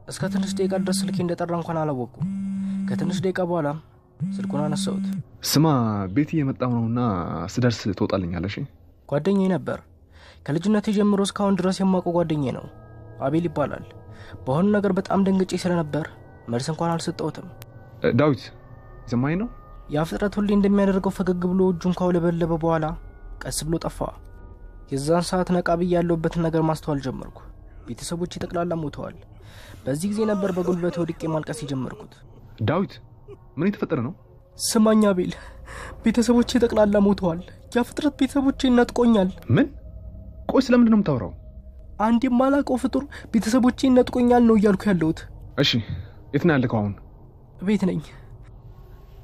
እስከ ትንሽ ደቂቃ ድረስ ስልኬ እንደጠራ እንኳን አላወኩም። ከትንሽ ደቂቃ በኋላ ስልኩን አነሳሁት። ስማ ቤት እየመጣሁ ነውና ስደርስ ትወጣልኛለሽ? ጓደኛዬ ነበር። ከልጅነቴ ጀምሮ እስካሁን ድረስ የማውቀው ጓደኛዬ ነው። አቤል ይባላል። በሆነ ነገር በጣም ደንግጬ ስለነበር መልስ እንኳን አልሰጠሁትም። ዳዊት ዘማኝ ነው? ያ ፍጥረት ሁሌ እንደሚያደርገው ፈገግ ብሎ እጁን ካውለበለበ በኋላ ቀስ ብሎ ጠፋ። የዛን ሰዓት ነቃ ብዬ ያለሁበትን ነገር ማስተዋል ጀመርኩ። ቤተሰቦቼ ጠቅላላ ሞተዋል። በዚህ ጊዜ ነበር በጉልበቴ ወድቄ ማልቀስ የጀመርኩት። ዳዊት ምን የተፈጠረ ነው? ስማኝ አቤል፣ ቤተሰቦቼ ጠቅላላ ሞተዋል። ያ ፍጥረት ቤተሰቦቼን ነጥቆኛል። ምን? ቆይ ስለምንድን ነው የምታወራው? አንድ የማላውቀው ፍጡር ቤተሰቦቼን ነጥቆኛል ነው እያልኩ ያለሁት። እሺ የት ነው ያለከው አሁን? ቤት ነኝ።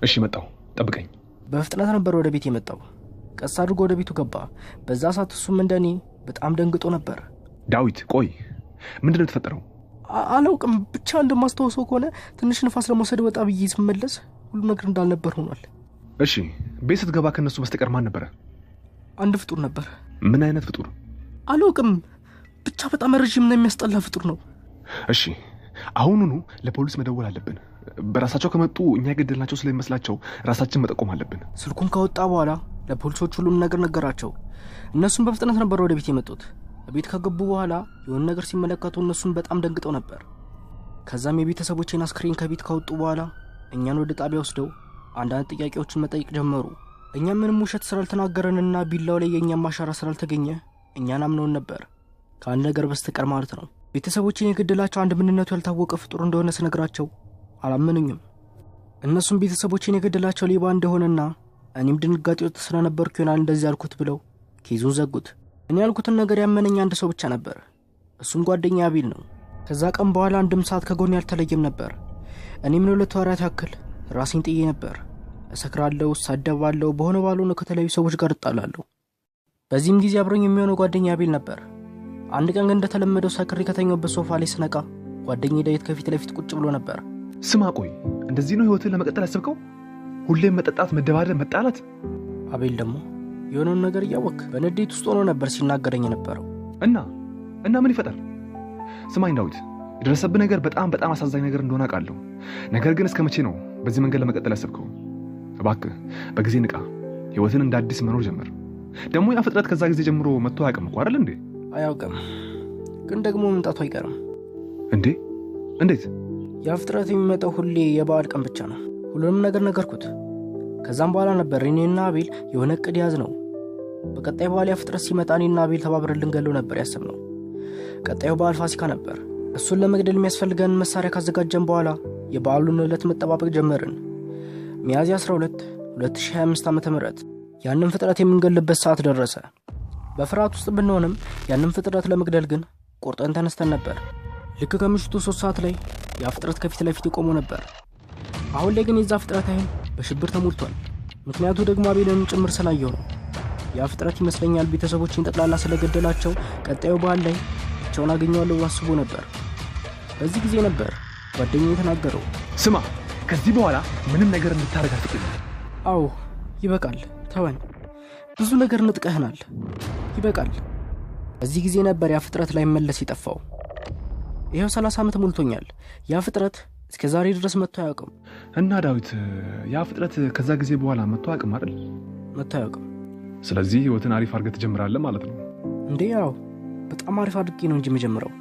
እሺ መጣሁ፣ ጠብቀኝ። በፍጥነት ነበር ወደ ቤት የመጣው። ቀስ አድርጎ ወደ ቤቱ ገባ። በዛ ሰዓት እሱም እንደኔ በጣም ደንግጦ ነበር። ዳዊት ቆይ ምንድን ነው የተፈጠረው? አላውቅም፣ ብቻ እንደማስተዋወሰው ከሆነ ትንሽ ንፋስ ለመውሰድ ወጣ ብዬ ስመለስ ሁሉ ነገር እንዳልነበር ሆኗል። እሺ ቤት ስትገባ ከነሱ በስተቀር ማን ነበረ? አንድ ፍጡር ነበር። ምን አይነት ፍጡር? አላውቅም፣ ብቻ በጣም ረጅምና የሚያስጠላ ፍጡር ነው። እሺ አሁኑኑ ለፖሊስ መደወል አለብን። በራሳቸው ከመጡ እኛ ገደልናቸው ስለሚመስላቸው ራሳችን መጠቆም አለብን። ስልኩን ካወጣ በኋላ ለፖሊሶች ሁሉም ነገር ነገራቸው። እነሱም በፍጥነት ነበር ወደ ቤት የመጡት። ቤት ከገቡ በኋላ የሆነ ነገር ሲመለከቱ እነሱም በጣም ደንግጠው ነበር። ከዛም የቤተሰቦቼን አስክሬን ከቤት ካወጡ በኋላ እኛን ወደ ጣቢያ ወስደው አንዳንድ ጥያቄዎችን መጠየቅ ጀመሩ። እኛም ምንም ውሸት ስላልተናገረንና ቢላው ላይ የእኛም አሻራ ስላልተገኘ እኛን አምነውን ነበር፣ ከአንድ ነገር በስተቀር ማለት ነው። ቤተሰቦቼን የገደላቸው አንድ ምንነቱ ያልታወቀ ፍጡር እንደሆነ ስነግራቸው አላመኑኝም። እነሱም ቤተሰቦቼን የገደላቸው ሌባ እንደሆነና እኔም ድንጋጤ ውስጥ ስለነበርኩ ይሆናል እንደዚህ ያልኩት ብለው ኬዙን ዘጉት። እኔ ያልኩትን ነገር ያመነኝ አንድ ሰው ብቻ ነበር። እሱም ጓደኛዬ አቤል ነው። ከዛ ቀን በኋላ አንድም ሰዓት ከጎኔ ያልተለየም ነበር። እኔም ለሁለት ወራት ያክል ራሴን ጥዬ ነበር። እሰክራለሁ፣ እሳደባለሁ፣ በሆነ ባልሆነ ከተለያዩ ሰዎች ጋር እጣላለሁ። በዚህም ጊዜ አብሮኝ የሚሆነው ጓደኛዬ አቤል ነበር። አንድ ቀን ግን እንደተለመደው ሰክሬ ከተኛሁበት ሶፋ ላይ ስነቃ ጓደኛዬ ዳዊት ከፊት ለፊት ቁጭ ብሎ ነበር። ስማ ቆይ እንደዚህ ነው ህይወትን ለመቀጠል ያሰብከው? ሁሌም መጠጣት፣ መደባደብ፣ መጣላት? አቤል ደግሞ የሆነውን ነገር እያወቅ በንዴት ውስጥ ሆኖ ነበር ሲናገረኝ የነበረው። እና ምን ይፈጠር? ስማኝ ዳዊት፣ የደረሰብህ ነገር በጣም አሳዛኝ ነገር እንደሆነ አውቃለሁ። ነገር ግን እስከ መቼ ነው በዚህ መንገድ ለመቀጠል ያሰብከው? እባክህ በጊዜ ንቃ። ህይወትን እንደ አዲስ መኖር ጀምር። ደግሞ ያ ፍጥረት ከዛ ጊዜ ጀምሮ መጥቶ አያውቅም እኮ አይደል እንዴ? አያውቅም፣ ግን ደግሞ መምጣቱ አይቀርም። እንዴ? እንዴት? ያ ፍጥረት የሚመጣው ሁሌ የበዓል ቀን ብቻ ነው። ሁሉንም ነገር ነገርኩት። ከዛም በኋላ ነበር እኔና አቤል የሆነ እቅድ ያዝነው። በቀጣይ በዓል ያ ፍጥረት ሲመጣ እኔና አቤል ተባብረን ልንገለው ነበር ያሰብነው። ቀጣዩ በዓል ፋሲካ ነበር። እሱን ለመግደል የሚያስፈልገን መሳሪያ ካዘጋጀን በኋላ የበዓሉን ዕለት መጠባበቅ ጀመርን። ሚያዝያ 12 2025 ዓ.ም ያንን ፍጥረት የምንገልበት ሰዓት ደረሰ። በፍርሃት ውስጥ ብንሆንም ያንን ፍጥረት ለመግደል ግን ቆርጠን ተነስተን ነበር። ልክ ከምሽቱ 3 ሰዓት ላይ ያ ፍጥረት ከፊት ለፊት ቆሞ ነበር። አሁን ላይ ግን የዛ ፍጥረት አይን በሽብር ተሞልቷል። ምክንያቱ ደግሞ አቤልን ጭምር ስላየው ነው። ያ ፍጥረት ይመስለኛል ቤተሰቦችን ጠቅላላ ስለገደላቸው ቀጣዩ በዓል ላይ ብቻውን አገኘዋለሁ አስቦ ነበር። በዚህ ጊዜ ነበር ጓደኛዬ የተናገረው። ስማ ከዚህ በኋላ ምንም ነገር እንድታረግ አትፈልግም? አዎ ይበቃል፣ ተወን። ብዙ ነገር ንጥቀህናል፣ ይበቃል። በዚህ ጊዜ ነበር ያ ፍጥረት ላይ መለስ ይጠፋው። ይሄው 30 ዓመት ሞልቶኛል። ያ ፍጥረት እስከ ዛሬ ድረስ መጥቶ አያውቅም። እና ዳዊት ያ ፍጥረት ከዛ ጊዜ በኋላ መጥቶ አያውቅም አይደል? መጥቶ አያውቅም። ስለዚህ ህይወትን አሪፍ አድርገህ ትጀምራለህ ማለት ነው እንዴ? ያው በጣም አሪፍ አድርጌ ነው እንጂ የምጀምረው።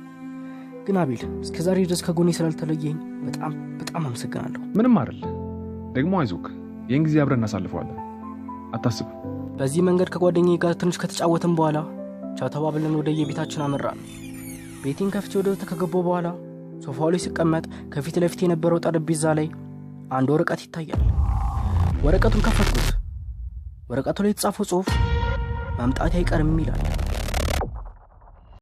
ግን አቤል እስከ ዛሬ ድረስ ከጎኔ ስላልተለየኝ በጣም አመሰግናለሁ። ምንም አይደል። ደግሞ አይዞክ፣ ይህን ጊዜ አብረን እናሳልፈዋለን፣ አታስብ። በዚህ መንገድ ከጓደኛዬ ጋር ትንሽ ከተጫወትን በኋላ ቻው ተባብለን ወደ የቤታችን አመራን። ቤቴን ከፍቼ ወደ ተከገበው በኋላ ሶፋው ላይ ሲቀመጥ ከፊት ለፊት የነበረው ጠረጴዛ ላይ አንድ ወረቀት ይታያል። ወረቀቱን ከፈትኩት። ወረቀቱ ላይ የተጻፈው ጽሑፍ መምጣት አይቀርም ይላል።